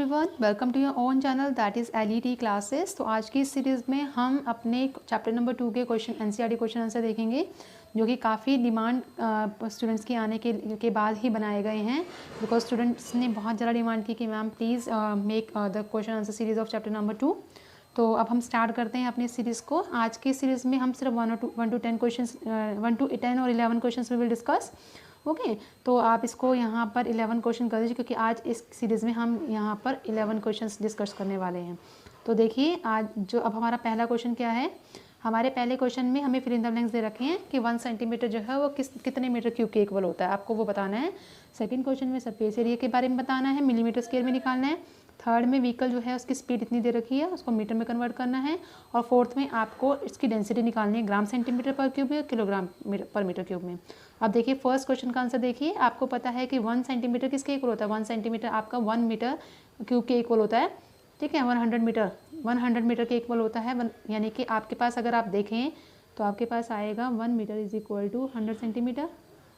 Everyone, welcome to your own channel that is LED classes. तो आज की इस सीरीज़ में हम अपने चैप्टर नंबर 2 के क्वेश्चन एनसीईआरटी क्वेश्चन आंसर देखेंगे, जो कि काफ़ी डिमांड स्टूडेंट्स की आने के बाद ही बनाए गए हैं, बिकॉज स्टूडेंट्स ने बहुत ज़्यादा डिमांड की कि ma'am please make the question answer series of chapter number 2। तो अब हम स्टार्ट करते हैं अपनी सीरीज़ को। आज की सीरीज़ में हम सिर्फ 1 to 10 क्वेश्चन 1 to 10 और 11 question we will discuss. Okay तो आप इसको यहाँ पर 11 क्वेश्चन कर दीजिए, क्योंकि आज इस सीरीज़ में हम यहाँ पर 11 क्वेश्चंस डिस्कस करने वाले हैं। तो देखिए आज जो अब हमारा पहला क्वेश्चन क्या है। हमारे पहले क्वेश्चन में हमें फिल इन द ब्लैंक्स दे रखे हैं कि 1 सेंटीमीटर जो है वो कितने मीटर क्यूब के इक्वल होता है, आपको वो बताना है। सेकंड क्वेश्चन में सरफेस एरिया के बारे में बताना है, मिलीमीटर स्क्वायर में निकालना है। थर्ड में व्हीकल जो है उसकी स्पीड इतनी दे रखी है, उसको मीटर में कन्वर्ट करना है। और फोर्थ में आपको इसकी डेंसिटी निकालनी है ग्राम सेंटीमीटर पर क्यूब में, किलोग्राम पर मीटर क्यूब में। अब देखिए फर्स्ट क्वेश्चन का आंसर देखिए। आपको पता है कि 1 सेंटीमीटर किसके इक्वल होता है, 1 सेंटीमीटर आपका 1 मीटर क्यूब के इक्वल होता है। ठीक है, 100 मीटर के इक्वल होता है। यानी कि आपके पास अगर आप देखें तो आपके पास आएगा 1 meter is equal to 100 centimeter.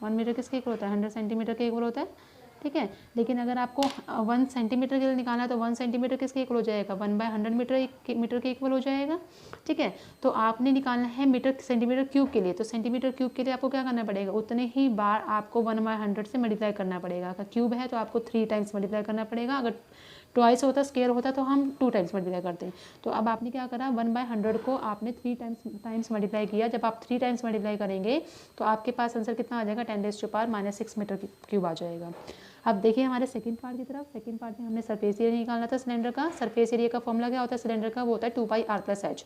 1 meter किसके इक्वल होता है, 100 सेंटीमीटर के इक्वल होता है। ठीक है, लेकिन अगर आपको 1 सेंटीमीटर के लिए निकालना है तो 1 सेंटीमीटर किसके इक्वल हो जाएगा, 1/100 मीटर के इक्वल हो जाएगा। ठीक है, तो आपने निकालना है मीटर सेंटीमीटर क्यूब के लिए। तो सेंटीमीटर क्यूब के लिए आपको क्या करना पड़ेगा, उतने ही बार आपको 1/100 से मल्टीप्लाई करना पड़ेगा। अगर क्यूब है तो आपको 3 टाइम्स मल्टीप्लाई करना पड़ेगा। अगर ट्वाइस होता, स्क्वायर होता तो हम 2 टाइम्स मल्टीप्लाई करते हैं। तो अब आपने क्या करा, 1/100 को आपने 3 टाइम्स मल्टीप्लाई किया। जब आप 3 टाइम्स मल्टीप्लाई करेंगे तो आपके पास आंसर कितना आ जाएगा, 10⁻⁻6 मीटर क्यूब आ जाएगा। अब देखिए हमारे सेकंड पार्ट की तरफ। सेकंड पार्ट में हमने सरफेस एरिया निकालना था सिलेंडर का। सरफेस एरिया का फॉर्मूला क्या होता है सिलेंडर का, वो होता है 2πr+h।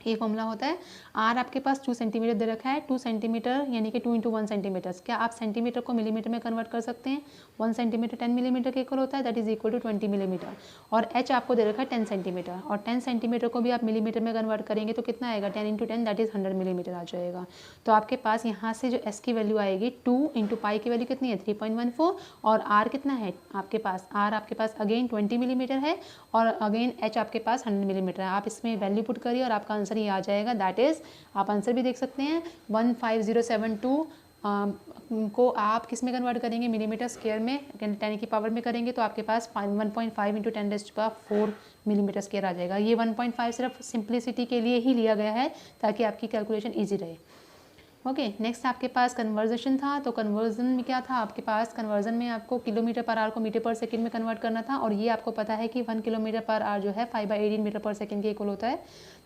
ये फॉर्मूला होता है। आर आपके पास 2 सेंटीमीटर दे रखा है। 2 सेंटीमीटर यानी कि 2 × 1 सेंटीमीटर। क्या आप सेंटीमीटर को मिलीमीटर में कन्वर्ट कर सकते हैं। 1 सेंटीमीटर 10 मिलीमीटर के इक्वल होता है, that is equal to 20 millimeter. और एच आपको दे रखा है 10 सेंटीमीटर। और 10 सेंटीमीटर को भी आप मिलीमीटर में कन्वर्ट करेंगे तो कितना आएगा, 10 × 10 दैट इज 100 मिलीमीटर आ जाएगा। तो आपके पास यहाँ से जो एस की वैल्यू आएगी 2 × पाई की वैल्यू कितनी है, 3.14। और आर कितना है आपके पास, आर आपके पास अगेन 20 मिलीमीटर है। और अगेन एच आपके पास 100 मिलीमीटर है। आप इसमें वैल्यू पुट करिए और आपका आंसर ये आ जाएगा। दैट इज़ आप आंसर भी देख सकते हैं 15072 को आप किस में कन्वर्ट करेंगे, मिलीमीटर स्क्वायर में, 10 की पावर में करेंगे तो आपके पास 1.5 × 10⁻4 मिलीमीटर स्क्वायर आ जाएगा। ये 1.5 सिर्फ सिंप्लिसिटी के लिए ही लिया गया है ताकि आपकी कैलकुलेशन ईजी रहे। ओके नेक्स्ट आपके पास कन्वर्जन था। तो कन्वर्जन में क्या था आपके पास, कन्वर्जन में आपको किलोमीटर पर आवर को मीटर पर सेकंड में कन्वर्ट करना था। और ये आपको पता है कि 1 किलोमीटर पर आवर जो है 5/18 मीटर पर सेकंड के इक्वल होता है।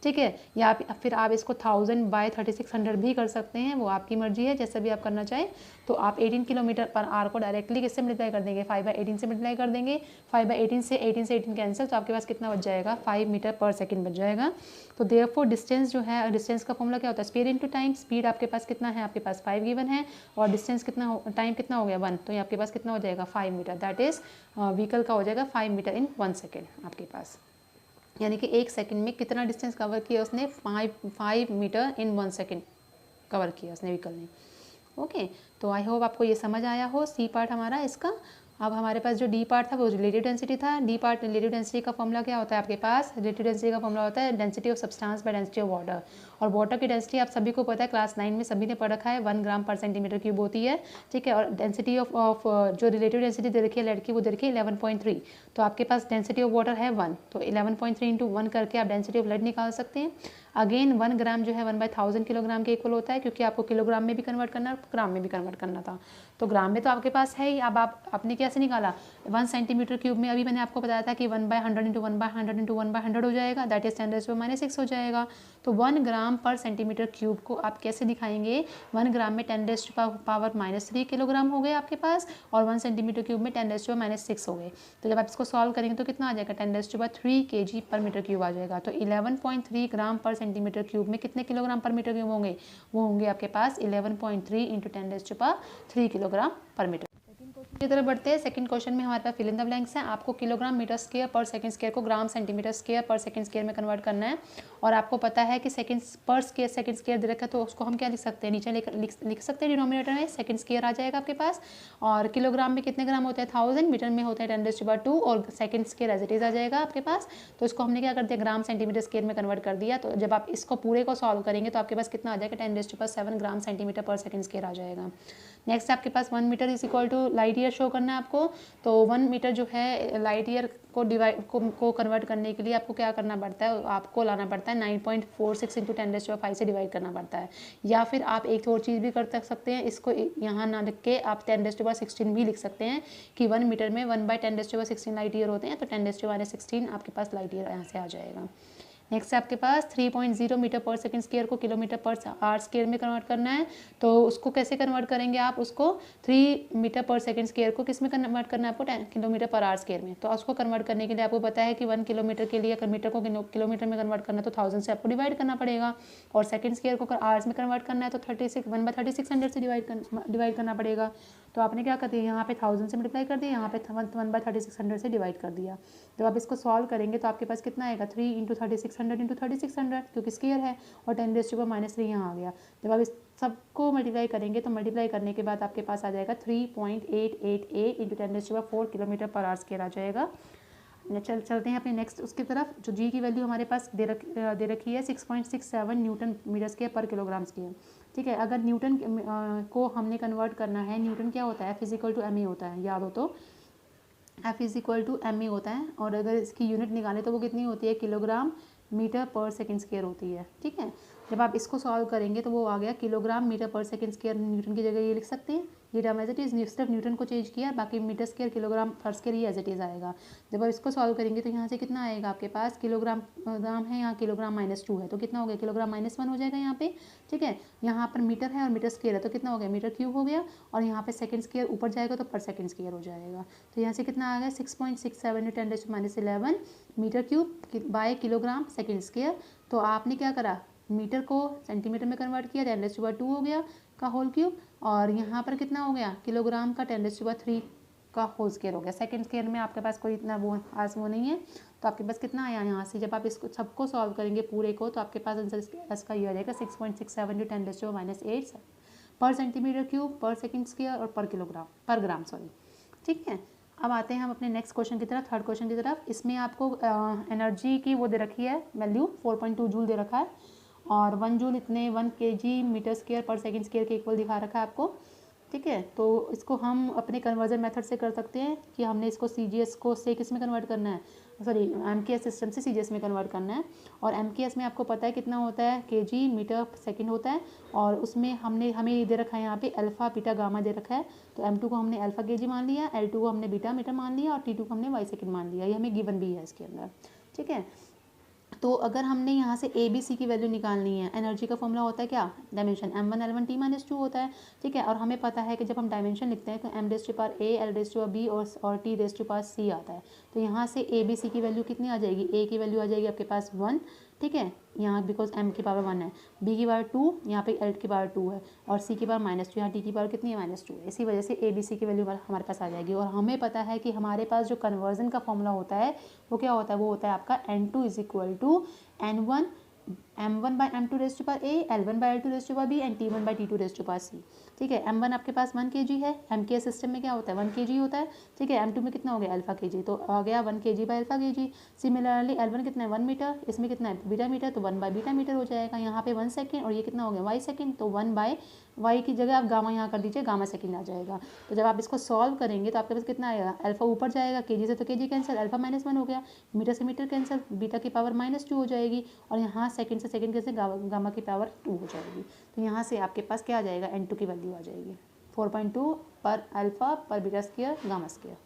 ठीक है, या फिर आप इसको 1000/3600 भी कर सकते हैं, वो आपकी मर्जी है, जैसा भी आप करना चाहें। तो आप 18 किलोमीटर पर आवर को डायरेक्टली किससे मल्टीप्लाई कर देंगे, 5/18 से मल्टीप्लाई कर देंगे। 5/18 से 18 कैंसिल, तो आपके पास कितना बच जाएगा, 5 मीटर पर सेकंड बच जाएगा। तो देयरफॉर डिस्टेंस जो है, डिस्टेंस का फॉर्मूला क्या होता है, स्पीड इंटू टाइम। स्पीड आपके पास कितना है, आपके पास 5 गिवन है। और डिस्टेंस कितना, टाइम कितना हो गया 1, तो ये आपके पास कितना हो जाएगा 5 मीटर। दैट इज व्हीकल का हो जाएगा 5 मीटर इन 1 सेकेंड आपके पास। यानी कि 1 सेकंड में कितना डिस्टेंस कवर किया उसने, 5 मीटर इन 1 सेकंड कवर किया उसने व्हीकल ने। ओके तो आई होप आपको ये समझ आया हो सी पार्ट हमारा इसका। अब हमारे पास जो डी पार्ट था वो रिलेटिव डेंसिटी था। डी पार्ट रिलेटिव डेंसिटी का फॉर्मूला क्या होता है आपके पास, रिलेटिव डेंसिटी का फॉर्मूला होता है density of substance by density of water. और वाटर की डेंसिटी आप सभी को पता है, क्लास 9 में सभी ने पढ़ रखा है, 1 ग्राम पर सेंटीमीटर क्यूब होती है। ठीक है, और डेंसिटी ऑफ जो रिलेटिव डेंसिटी दे रखी है लेड की, वो दे रखी है 11.3। तो आपके पास डेंसिटी ऑफ वाटर है 1, तो 11.3 × 1 करके आप डेंसिटी ऑफ लेड निकाल सकते हैं। अगेन 1 ग्राम जो है 1/1000 किलोग्राम के इक्वल होता है, क्योंकि आपको किलोग्राम में भी कन्वर्ट करना है और ग्राम में भी कन्वर्ट करना था। तो ग्राम में तो आपके पास है ही। अब आपने कैसे निकाला, 1 सेंटीमीटर क्यूब में अभी मैंने आपको बताया था कि 1/100 × 1/100 × 1/100 हो जाएगा, दैट इज 10⁻⁻6 हो जाएगा। तो 1 ग्राम पर सेंटीमीटर क्यूब को आप कैसे दिखाएंगे, 1 ग्राम में 10⁻³ किलोग्राम हो गए आपके पास, और 1 सेंटीमीटर क्यूब में 10⁻6 हो गए। तो जब आप इसको सॉल्व करेंगे तो कितना आ जाएगा, 10⁻3 kg पर मीटर क्यूब आ जाएगा। तो 11.3 ग्राम पर सेंटीमीटर क्यूब में कितने किलोग्राम पर मीटर क्यूब होंगे, वो होंगे आपके पास 11.3 × 10⁻3 किलोग्राम पर मीटर। सेकंड क्वेश्चन की तरफ बढ़ते हैं। सेकंड क्वेश्चन में हमारे पास फिल इन द ब्लैंक्स है। आपको किलोग्राम मीटर स्क्वायर पर सेकंड स्क्वायर को ग्राम सेंटीमीटर स्क्वायर पर सेकंड स्क्वायर में कन्वर्ट करना है। और आपको पता है कि सेकंड पर स्क्वायर सेकंड स्क्वायर दे रखा है, तो उसको हम क्या लिख सकते हैं, नीचे लिख सकते हैं डिनोमिनेटर में सेकंड स्क्वायर आ जाएगा आपके पास। और किलोग्राम में कितने ग्राम होते हैं 1000, मीटर में होते हैं 10⁻², और second square as it is आ जाएगा आपके पास। तो इसको हमने क्या कर दिया, ग्राम सेंटीमीटर स्क्वायर में कन्वर्ट कर दिया। तो जब आप इसको पूरे को सॉल्व करेंगे तो आपके पास कितना आ जाएगा, 10⁻7 ग्राम सेंटीमीटर पर सेकंड स्क्वायर आ जाएगा। नेक्स्ट आपके पास 1 meter is equal to light year show करना है आपको। तो 1 मीटर जो है लाइट ईयर को कन्वर्ट करने के लिए आपको क्या करना पड़ता है, आपको लाना पड़ता है 9.46 इंटू 10⁵ से डिवाइड करना पड़ता है। या फिर आप एक और चीज़ भी कर सकते हैं, इसको यहाँ ना लिख के आप 10⁻16 भी लिख सकते हैं कि 1 मीटर में 1/10⁻16 लाइट ईयर होते हैं, तो 10⁻16 आपके पास लाइट ईयर यहाँ से आ जाएगा। नेक्स्ट आपके पास 3.0 मीटर पर सेकंड स्क्वायर को किलोमीटर पर आवर स्क्वायर में कन्वर्ट करना है। तो उसको कैसे कन्वर्ट करेंगे आप, उसको 3 मीटर पर सेकंड स्क्वायर को किस में कन्वर्ट करना है आपको, 10 किलोमीटर पर आवर स्क्वायर में। तो उसको कन्वर्ट करने के लिए आपको पता है कि 1 किलोमीटर के लिए अगर मीटर को किलोमीटर में कन्वर्ट करना है तो 1000 से आपको डिवाइड करना पड़ेगा, और सेकंड स्क्वायर को अगर आवर्स में कन्वर्ट करना है तो 1/3600 से डिवाइड करना पड़ेगा। तो आपने क्या कर दिया, यहाँ पे 1000 से मल्टीप्लाई कर दिया, यहाँ पे 1/3600 से डिवाइड कर दिया। जब आप इसको सॉल्व करेंगे तो आपके पास कितना आएगा, 3 इंटू 3600 क्योंकि स्क्वायर है, और 10⁻³ यहाँ आ गया। जब आप इस सबको मल्टीप्लाई करेंगे तो मल्टीप्लाई करने के बाद आपके पास आ जाएगा 3.888 into 10⁴ kilometre per hour square आ जाएगा। चलते हैं अपने नेक्स्ट उसकी तरफ। जो जी की वैल्यू हमारे पास दे रखी है 6.67 न्यूटन मीटर स्क्वायर पर किलोग्राम स्क्वायर। ठीक है, अगर न्यूटन को हमने कन्वर्ट करना है, न्यूटन क्या होता है, F = ma होता है, याद हो तो F = ma होता है, और अगर इसकी यूनिट निकालें तो वो कितनी होती है, किलोग्राम मीटर पर सेकंड स्क्वायर होती है। ठीक है, जब आप इसको सॉल्व करेंगे तो वो आ गया किलोग्राम मीटर पर सेकंड स्क्वायर, न्यूटन की जगह ये लिख सकते हैं, ये टर्म एज इट इज़, सिर्फ न्यूटन को चेंज किया, बाकी मीटर स्क्वायर किलोग्राम पर स्क्वायर ये एज इट इज़ आएगा। जब आप इसको सॉल्व करेंगे तो यहाँ से कितना आएगा आपके पास, किलोग्राम ग्राम है, यहाँ किलोग्राम -2 है, तो कितना हो गया, किलोग्राम -1 हो जाएगा यहाँ पे। ठीक है, यहाँ पर मीटर है और मीटर स्क्वायर है, तो कितना हो गया, मीटर क्यूब हो गया, और यहाँ पे सेकंड स्क्वायर ऊपर जाएगा तो पर सेकंड स्क्वायर हो जाएगा। तो यहाँ से कितना आ गया, 6.67 × 10⁻11 meter cube by kilogram second square. तो आपने क्या करा, मीटर को सेंटीमीटर में कन्वर्ट किया, 10⁻² हो गया का होल क्यूब, और यहाँ पर कितना हो गया, किलोग्राम का 10⁻³ का होल स्क्वायर हो गया। सेकंड स्क्वायर में आपके पास कोई इतना वो नहीं है, तो आपके पास कितना आया यहाँ से, जब आप इसको सबको सॉल्व करेंगे पूरे को, तो आपके पास आंसर इसका ये आ जाएगा 6.67 × 10⁻8 पर सेंटीमीटर क्यूब पर सेकंड स्क्वायर और पर ग्राम सॉरी। ठीक है, अब आते हैं हम अपने नेक्स्ट क्वेश्चन की तरफ, थर्ड क्वेश्चन की तरफ। इसमें आपको एनर्जी की वो दे रखी है वैल्यू, 4.2 जूल दे रखा है, और 1 जूल इतने 1 kg मीटर स्क्वायर पर सेकंड स्क्वायर के इक्वल दिखा रखा है आपको। ठीक है, तो इसको हम अपने कन्वर्जन मेथड से कर सकते हैं कि हमने इसको CGS को से किस में कन्वर्ट करना है, सॉरी MKS सिस्टम से CGS में कन्वर्ट करना है। और MKS में आपको पता है कितना होता है, kg मीटर सेकंड होता है, और उसमें हमें दे रखा है यहाँ पे अल्फा बीटा गामा दे रखा है। तो M2 को हमने अल्फा kg मान लिया, L2 को हमने बीटा मीटर मान लिया, और T2 को हमने वाई सेकंड मान लिया, ये हमें गिवन भी है इसके अंदर। ठीक है, तो अगर हमने यहाँ से ABC की वैल्यू निकालनी है, एनर्जी का फॉर्मूला होता है क्या, डायमेंशन M1 L1 T-2 होता है। ठीक है, और हमें पता है कि जब हम डायमेंशन लिखते हैं तो M⁴A L⁴B और T⁴C आता है। तो यहाँ से ABC की वैल्यू कितनी आ जाएगी, A की वैल्यू आ जाएगी आपके पास 1। ठीक है, यहाँ बिकॉज M की पावर 1 है, B की पावर 2, यहाँ पे L की पावर 2 है, और C की पावर -2, यहाँ T की पावर कितनी है, -2 है। इसी वजह से ABC की वैल्यू हमारे पास आ जाएगी। और हमें पता है कि हमारे पास जो कन्वर्जन का फॉर्मूला होता है वो क्या होता है, वो होता है आपका N2 = N1 M1/M2⁴A L1/L2⁴B and T1/T2⁴C। ठीक है, M1 आपके पास 1 kg है, MKS सिस्टम में क्या होता है 1 kg होता है। ठीक है, M2 में कितना हो गया अल्फा kg, तो आ गया 1 kg/अल्फा kg। सिमिलरली L1 कितना है 1 मीटर, इसमें कितना है बीटा मीटर, तो 1/बीटा मीटर हो जाएगा। यहाँ पे 1 सेकेंड, और ये कितना हो गया वाई सेकेंड, तो 1/y की जगह आप गामा यहाँ कर दीजिए, गामा सेकेंड आ जाएगा। तो जब आप इसको सॉल्व करेंगे तो आपके पास कितना आएगा, अल्फा ऊपर जाएगा, kg से तो kg कैंसिल, अल्फा -1 हो गया, मीटर से मीटर कैंसिल, बीटा की पावर -2 हो जाएगी, और यहाँ सेकंड से सेकंड कैसे गामा की पावर 2 हो जाएगी। तो यहाँ से आपके पास क्या आ जाएगा, N2 की वैल्यू आ जाएगी 4.2 पर अल्फा पर beta square gamma square.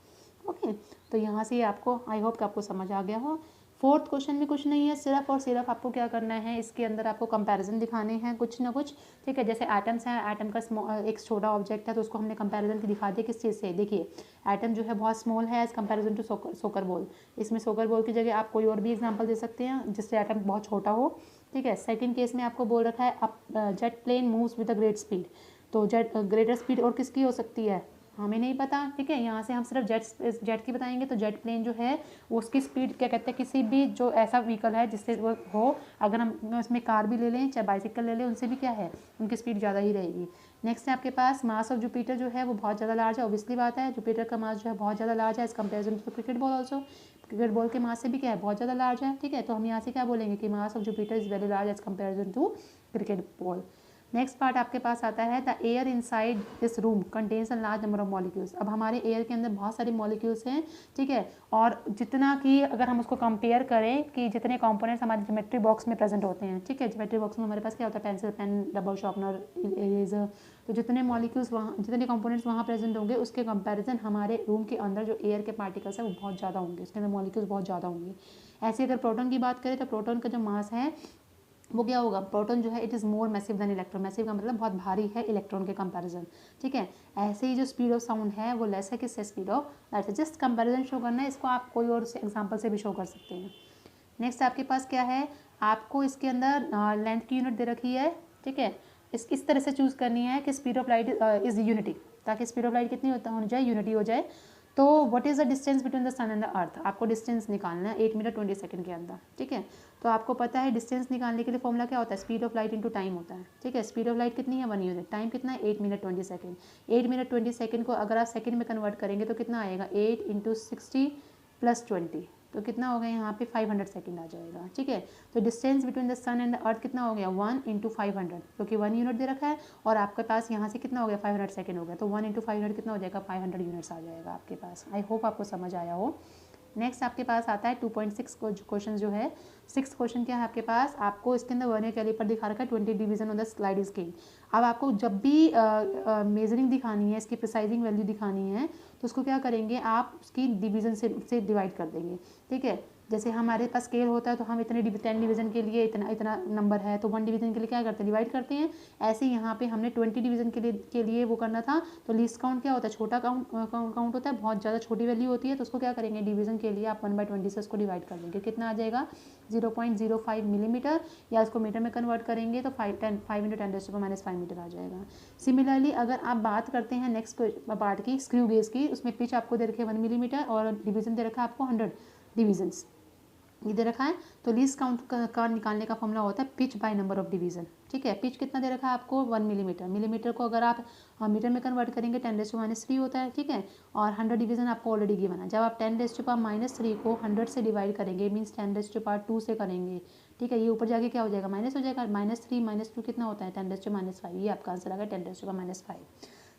Okay, तो यहाँ से आपको आई होप कि आपको समझ आ गया हो। फोर्थ क्वेश्चन में कुछ नहीं है, सिर्फ और सिर्फ आपको क्या करना है, इसके अंदर आपको कंपैरिजन दिखाने हैं कुछ ना कुछ। ठीक है, जैसे एटम्स हैं, एटम का एक छोटा ऑब्जेक्ट है, तो उसको हमने कंपैरिजन की दिखा दिया किस चीज़ से। देखिए एटम जो है बहुत स्मॉल है एज कंपैरिजन टू सोकर बॉल। इसमें सोकर बॉल की जगह आप कोई और भी एग्जांपल दे सकते हैं जिससे एटम बहुत छोटा हो। ठीक है, सेकंड केस में आपको बोल रखा है jet plane moves with a great speed. तो ग्रेटर स्पीड और किसकी हो सकती है हमें नहीं पता। ठीक है, यहाँ से हम सिर्फ जेट की बताएंगे। तो जेट प्लेन जो है वो उसकी स्पीड क्या कहते हैं, किसी भी जो ऐसा व्हीकल है जिससे वो हो, अगर हम उसमें कार भी ले लें चाहे बाइसिकल ले लें, उनसे भी क्या है उनकी स्पीड ज़्यादा ही रहेगी। नेक्स्ट है आपके पास मास ऑफ जुपिटर जो है वो बहुत ज़्यादा लार्ज है। ऑब्वियसली बात है, जुपिटर का मास जो है बहुत ज़्यादा लार्ज है as comparison to cricket ball also. Cricket ball के मास से भी क्या है बहुत ज़्यादा लार्ज है। ठीक है, तो हम यहाँ से क्या बोलेंगे कि mass of Jupiter is very large as comparison to cricket ball. Next part आपके पास आता है the air inside this room contains a large number of molecules. अब हमारे एयर के अंदर बहुत सारे मॉलिक्यूल्स हैं, ठीक है, और जितना कि अगर हम उसको कंपेयर करें कि जितने कंपोनेंट्स हमारे ज्योमेट्री बॉक्स में प्रेजेंट होते हैं, ठीक है, ज्योमेट्री बॉक्स में हमारे पास क्या होता है, pencil, pen, rubber sharpener, eraser, तो जितने मॉलिक्यूल्स वहाँ, जितने कंपोनेंट्स वहाँ प्रेजेंट होंगे उसके कंपैरिजन हमारे रूम के अंदर जो एयर के पार्टिकल्स हैं वो बहुत ज़्यादा होंगे, उसके अंदर मॉलिक्यूल्स बहुत ज़्यादा होंगे। ऐसे अगर प्रोटॉन की बात करें तो प्रोटॉन का जो मास है वो क्या होगा, प्रोटॉन जो है it is more massive than electron. Massive का मतलब बहुत भारी है इलेक्ट्रॉन के कंपैरिजन, ठीक है। ऐसे ही जो स्पीड ऑफ साउंड है वो लेस है किससे, स्पीड ऑफ लाइट से। जस्ट कंपैरिजन शो करना है, इसको आप कोई और एग्जांपल से भी शो कर सकते हैं। नेक्स्ट आपके पास क्या है, आपको इसके अंदर लेंथ की यूनिट दे रखी है, ठीक है, इस तरह से चूज़ करनी है कि speed of light is unity, ताकि स्पीड ऑफ लाइट कितनी होनी जाए, यूनिटी हो जाए। तो what is the distance between the sun and the earth, आपको डिस्टेंस निकालना है 8 मिनट 20 सेकंड के अंदर, ठीक है। तो आपको पता है डिस्टेंस निकालने के लिए फॉर्मूला क्या होता है, speed of light into time होता है, ठीक है। स्पीड ऑफ लाइट कितनी है, 1 यूनिट, टाइम कितना है, 8 मिनट 20 सेकंड। 8 मिनट 20 सेकंड को अगर आप सेकंड में कन्वर्ट करेंगे तो कितना आएगा, 8 × 60 + 20, तो कितना हो गया यहाँ पे 500 सेकंड आ जाएगा, ठीक है। तो distance between the sun and the earth कितना हो गया, 1 × 500, क्योंकि 1 यूनिट दे रखा है और आपके पास यहाँ से कितना हो गया, 500 सेकंड हो गया, तो 1 × 500 कितना हो जाएगा, 500 यूनिट्स आ जाएगा आपके पास। आई होप आपको समझ आया हो। नेक्स्ट आपके पास आता है 2.6 क्वेश्चन जो है। 6 क्वेश्चन क्या है आपके पास, आपको इसके अंदर वर्नियर कैलिपर दिखा रखा है 20 division on the slide scale. अब आपको जब भी मेजरिंग दिखानी है, इसकी प्रिसाइजिंग वैल्यू दिखानी है, तो उसको क्या करेंगे, आप उसकी डिवीजन से डिवाइड कर देंगे, ठीक है। जैसे हमारे पास स्केल होता है तो हम इतने 10 डिवीज़न के लिए इतना नंबर है, तो 1 डिवीज़न के लिए क्या करते हैं, डिवाइड करते हैं। ऐसे यहाँ पे हमने 20 डिवीज़न के लिए वो करना था, तो लीस्ट काउंट क्या होता है, छोटा काउंट होता है, बहुत ज़्यादा छोटी वैल्यू होती है, तो उसको क्या करेंगे, डिवीज़न के लिए आप 1/20 से उसको डिवाइड कर देंगे। कितना आ जाएगा, 0.05 मिलीमीटर, या इसको मीटर में कन्वर्ट करेंगे तो 5 × 10⁻⁵ मीटर आ जाएगा। सिमिलरली अगर आप बात करते हैं नेक्स्ट पार्ट की, स्क्रू गेज की, उसमें पिच आपको दे रखे 1 मिलीमीटर और डिवीज़न दे रखा है आपको 100 डिवीजन्स ये दे रखा है। तो लीस्ट काउंट का निकालने का फॉर्मूला होता है pitch by number of division, ठीक है। पिच कितना दे रखा है आपको, 1 मिलीमीटर, मिलीमीटर को अगर आप मीटर में कन्वर्ट करेंगे 10⁻³ होता है, ठीक है। और 100 डिवीजन आपको ऑलरेडी गिवन है। जब आप 10⁻³ को 100 से डिवाइड करेंगे, मीन्स 10⁻² से करेंगे, ठीक है, ये ऊपर जाके क्या हो जाएगा, माइनस हो जाएगा, -3 -2 कितना होता है, 10⁻⁵, ये आपका आंसर आ गया 10⁻⁵।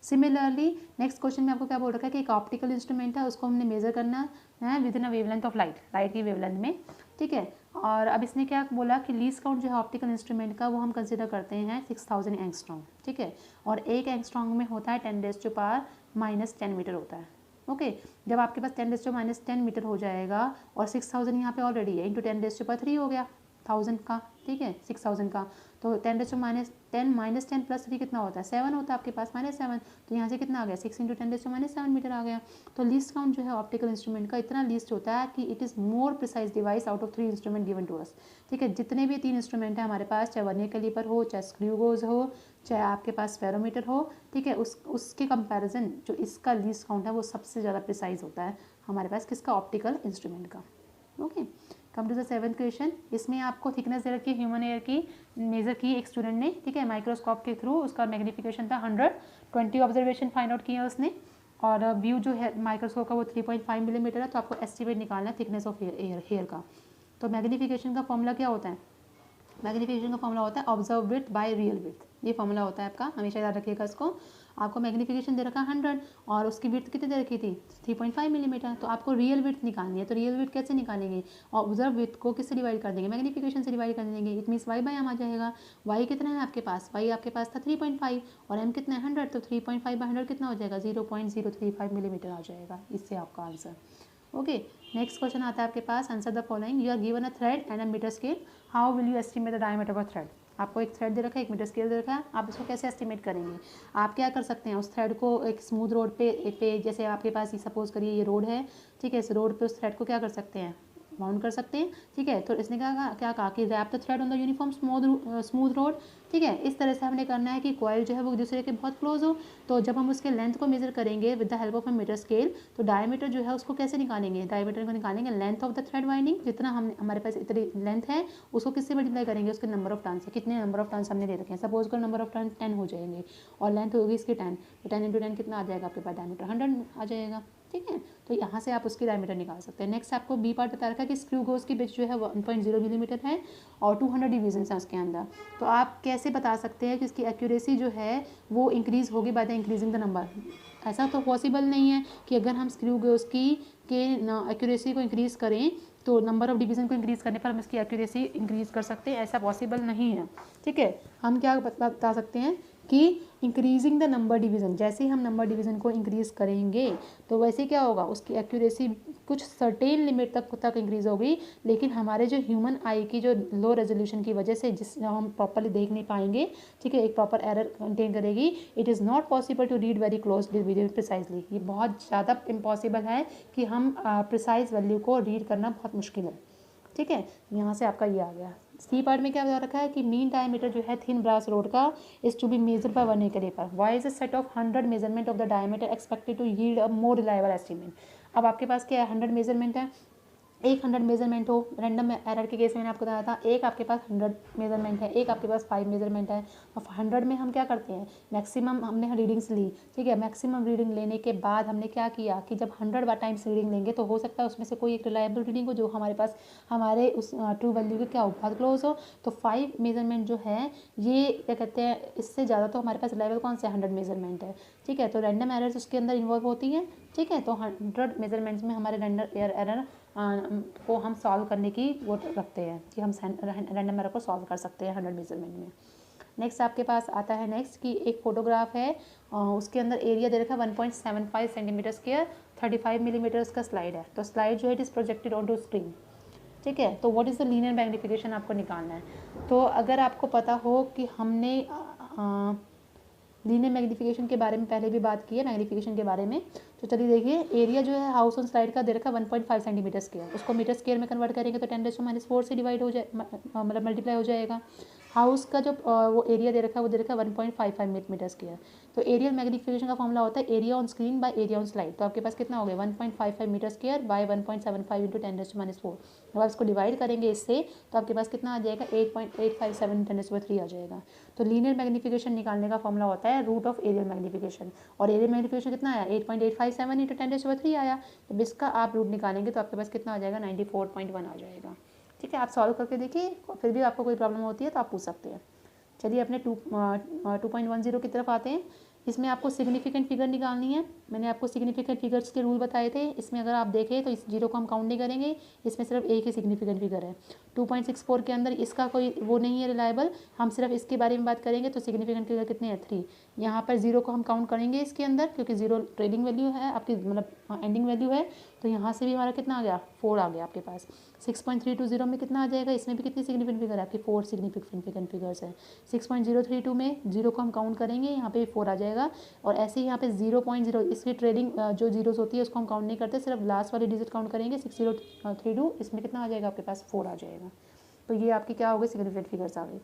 सिमिलरली नेक्स्ट क्वेश्चन में आपको क्या बोल रखा है कि एक ऑप्टिकल इंस्ट्रूमेंट है, उसको हमने मेजर करना है with in a wavelength of light की वेवलेंथ में, ठीक है। और अब इसने क्या बोला कि लीस्ट काउंट जो है ऑप्टिकल इंस्ट्रूमेंट का वो हम कंसिडर करते हैं 6000 एंगस्ट्रॉम, ठीक है। और एक एंगस्ट्रॉम में होता है 10⁻⁻10 मीटर होता है, ओके। जब आपके पास 10⁻⁻10 मीटर हो जाएगा और 6000 यहाँ पे ऑलरेडी है, इंटू 10⁻³ हो गया 1000 का, ठीक है, 6000 का, तो 10⁻10 -10 + 3 कितना होता है, 7 होता है आपके पास, -7, तो यहाँ से कितना आ गया, 6 × 10⁻7 मीटर आ गया। तो लीस्ट काउंट जो है ऑप्टिकल इंस्ट्रूमेंट का इतना लीस्ट होता है कि it is more precise device out of 3 instrument given to us, ठीक है। जितने भी 3 इंस्ट्रूमेंट है हमारे पास, चाहे वर्नियर कैलिपर हो, चाहे स्क्रू गेज हो, चाहे आपके पास फेरोमीटर हो, ठीक है, उसके कंपैरिजन जो इसका लीस्ट काउंट है वो सबसे ज़्यादा प्रिसाइज होता है हमारे पास किसका, ऑप्टिकल इंस्ट्रूमेंट का, okay. Come to the 7th question. इसमें आपको थिकनेस दे रखी है ह्यूमन एयर की, मेजर की एक स्टूडेंट ने, ठीक है, माइक्रोस्कोप के थ्रू, उसका मैग्नीफिकेशन था 120 ऑब्जर्वेशन फाइंड आउट किया उसने, और व्यू जो है माइक्रोस्कोप का वो 3.5 मिलीमीटर है। तो आपको एस्टिमेट निकालना है थिकनेस ऑफ हेयर का। तो मैग्नीफिकेशन का फॉर्मूला क्या होता है, मैग्नीफिकेशन का फॉर्मूला होता है observe width by real width, ये फॉर्मूला होता है आपका, हमेशा याद रखिएगा इसको। आपको मैग्नीफिकेशन दे रखा है 100 और उसकी विड्थ कितनी दे रखी थी, 3.5 मिलीमीटर, तो आपको रियल विड्थ निकालनी है। तो रियल विड्थ कैसे निकालेंगे, ऑब्जर्व विड्थ को किससे डिवाइड कर देंगे, मैग्नीफिकेशन से डिवाइड कर देंगे। It means y by m आ जाएगा। y कितना है आपके पास, y आपके पास था 3.5 और m कितना है 100, तो 3.5/100 कितना हो जाएगा, 0.035 मिलीमीटर आ जाएगा, इससे आपका आंसर, ओके। नेक्स्ट क्वेश्चन आता है आपके पास, answer the following, you are given a thread and a metre scale, how will you estimate the diameter of thread. आपको एक थ्रेड दे रखा है, एक मीटर स्केल दे रखा है, आप इसको कैसे एस्टिमेट करेंगे। आप क्या कर सकते हैं, उस थ्रेड को एक स्मूथ रोड पे जैसे आपके पास, ये सपोज करिए ये रोड है, ठीक है, इस रोड पे उस थ्रेड को क्या कर सकते हैं, माउंट कर सकते हैं, ठीक है। तो इसने क्या कहा कि wrap the thread on the uniform smooth road, ठीक है। इस तरह से हमने करना है कि कॉइल जो है वो एक दूसरे के बहुत क्लोज हो। तो जब हम उसके लेंथ को मेजर करेंगे with the help of a metre scale, तो डायमीटर जो है उसको कैसे निकालेंगे, डायमीटर को निकालेंगे length of the thread winding, जितना हमारे पास इतनी लेंथ है उसको किससे मल्टीप्लाई करेंगे, उसके नंबर ऑफ टर्न से, कितने नंबर ऑफ टर्न हमने दे रखे हैं, सपोज कर नंबर ऑफ टर्न 10 हो जाएंगे और लेंथ होगी इसकी 10, तो 10 × 10 कितना आ जाएगा आपके पास, डायमीटर 100 आ जाएगा, ठीक है। तो यहाँ से आप उसकी डायमीटर निकाल सकते हैं। नेक्स्ट आपको बी पार्ट बता रखा है कि स्क्रू गोज की पिच जो है 1.0 मिलीमीटर है और 200 डिवीजन है उसके अंदर। तो आप कैसे बता सकते हैं कि इसकी एक्यूरेसी जो है वो इंक्रीज़ होगी by the increasing the number. ऐसा तो पॉसिबल नहीं है कि अगर हम स्क्रू गोज की के एक्यूरेसी को इंक्रीज़ करें तो नंबर ऑफ डिवीज़न को इंक्रीज़ करने पर हम इसकी एक्यूरेसी इंक्रीज़ कर सकते हैं, ऐसा पॉसिबल नहीं है। ठीक है, हम क्या बता सकते हैं कि इंक्रीजिंग द नंबर डिवीज़न, जैसे ही हम नंबर डिवीज़न को इंक्रीज़ करेंगे तो वैसे क्या होगा, उसकी एक्यूरेसी कुछ सर्टेन लिमिट तक इंक्रीज़ होगी। लेकिन हमारे जो ह्यूमन आई की जो लो रेजोल्यूशन की वजह से जिस हम प्रॉपरली देख नहीं पाएंगे, ठीक है, एक प्रॉपर एरर कंटेन करेगी। It is not possible to read very closely very precisely. ये बहुत ज़्यादा इम्पॉसिबल है कि हम प्रिसाइज वैल्यू को रीड करना बहुत मुश्किल है। ठीक है, यहाँ से आपका ये आ गया। सी पार्ट में क्या बता रखा है कि मीन डायमीटर जो है थिन ब्रास रोड का is to be measure by 1 acre पर। Why is a set of 100 measurement of the diameter expected to yield a more reliable estimate. अब आपके पास क्या है, 100 मेजरमेंट है, एक 100 मेजरमेंट हो, रैंडम एरर के केस में मैंने आपको बताया था, एक आपके पास 100 मेजरमेंट है, एक आपके पास 5 मेजरमेंट है। और 100 में हम क्या करते हैं, मैक्सिमम हमने रीडिंग्स ली। ठीक है, मैक्सिमम रीडिंग लेने के बाद हमने क्या किया कि जब 100 टाइम्स रीडिंग लेंगे तो हो सकता है उसमें से कोई एक रिलायबल रीडिंग हो जो हमारे पास हमारे उस ट्रू वैल्यू के क्या हो, बहुत क्लोज हो। तो 5 मेजरमेंट जो है ये क्या कहते हैं, इससे ज़्यादा तो हमारे पास रिलायबल कौन सा 100 मेजरमेंट है। ठीक है, तो रैंडम एरर्स उसके अंदर इन्वॉल्व होती हैं। ठीक है, तो 100 मेजरमेंट्स में हमारे रैंडम एरर को हम सॉल्व करने की वो रखते हैं कि हम रैंडम एरर को सॉल्व कर सकते हैं 100 मेजरमेंट में। नेक्स्ट आपके पास आता है नेक्स्ट कि एक फोटोग्राफ है, उसके अंदर एरिया दे रखा है 1.75 सेंटीमीटर स्क्वायर, 35 मिलीमीटर्स का स्लाइड है। तो स्लाइड जो है it is projected on to screen. ठीक है, तो what is the linear magnification आपको निकालना है। तो अगर आपको पता हो कि हमने लीनियर मैग्नीफिकेशन के बारे में पहले भी बात की है, मैग्नीफिकेशन के बारे में, तो चलिए देखिए, एरिया जो है हाउस ऑन स्लाइड का दे रखा 1.5 सेंटीमीटर स्क्वायर, उसको मीटर स्क्वायर में कन्वर्ट करेंगे तो 10⁻⁴ से डिवाइड हो जाए, मतलब मल्टीप्लाई हो जाएगा। हाउस का जो वो एरिया दे रखा है वो दे रखा है 1.55 मीटर स्क्वायर। तो एरियल मैग्नीफिकेशन का फॉर्मूला होता है area on screen by area on slide. तो आपके पास कितना हो गया, 1.55 मीटर स्क्वायर बाय 1.75 इंटू 10⁻⁴। जब आप इसको डिवाइड करेंगे इससे तो आपके पास कितना आ जाएगा, 8.857 10⁻³ आ जाएगा। तो लीनियर मैग्नीफिकेशन निकालने का फॉर्मूला होता है रूट ऑफ एरियल मैग्नीफिकेशन। और एरियल मैग्नीफिकेशन कितना आया, 8.857 इंटू 10⁻³ आया। तो इसका आप रूट निकालेंगे तो आपके पास कितना आ जाएगा, 94.1 आ जाएगा। ठीक है, आप सॉल्व करके देखिए, फिर भी आपको कोई प्रॉब्लम होती है तो आप पूछ सकते हैं। चलिए अपने 2.10 की तरफ आते हैं। इसमें आपको सिग्निफिकेंट फिगर निकालनी है। मैंने आपको सिग्निफिकेंट फिगर्स के रूल बताए थे। इसमें अगर आप देखें तो इस जीरो को हम काउंट नहीं करेंगे, इसमें सिर्फ एक ही सिग्निफिकेंट फिगर है। 2.64 के अंदर इसका कोई वो नहीं है रिलायबल, हम सिर्फ इसके बारे में बात करेंगे। तो सिग्निफिकेंट फिगर कितने हैं, 3। यहाँ पर जीरो को हम काउंट करेंगे इसके अंदर, क्योंकि जीरो ट्रेलिंग वैल्यू है आपकी, मतलब एंडिंग वैल्यू है। तो यहाँ से भी हमारा कितना आ गया, 4 आ गया आपके पास। 6.320 में कितना आ जाएगा, इसमें भी कितनी सिग्निफिकेंट फिगर है आपकी, 4 सिग्निफिकेंट फिगर्स है। 6.032 में जीरो को हम काउंट करेंगे, यहाँ पे 4 आ जाएगा। और ऐसे ही यहाँ पे 0.0 इसकी ट्रेडिंग जो जीरोस होती है उसको हम काउंट नहीं करते, सिर्फ लास्ट वाली डिजिट काउंट करेंगे। 6032 इसमें कितना आ जाएगा आपके पास, 4 आ जाएगा। तो ये आपकी क्या हो गई, सिग्निफिकेंट फिगर्स आ गई।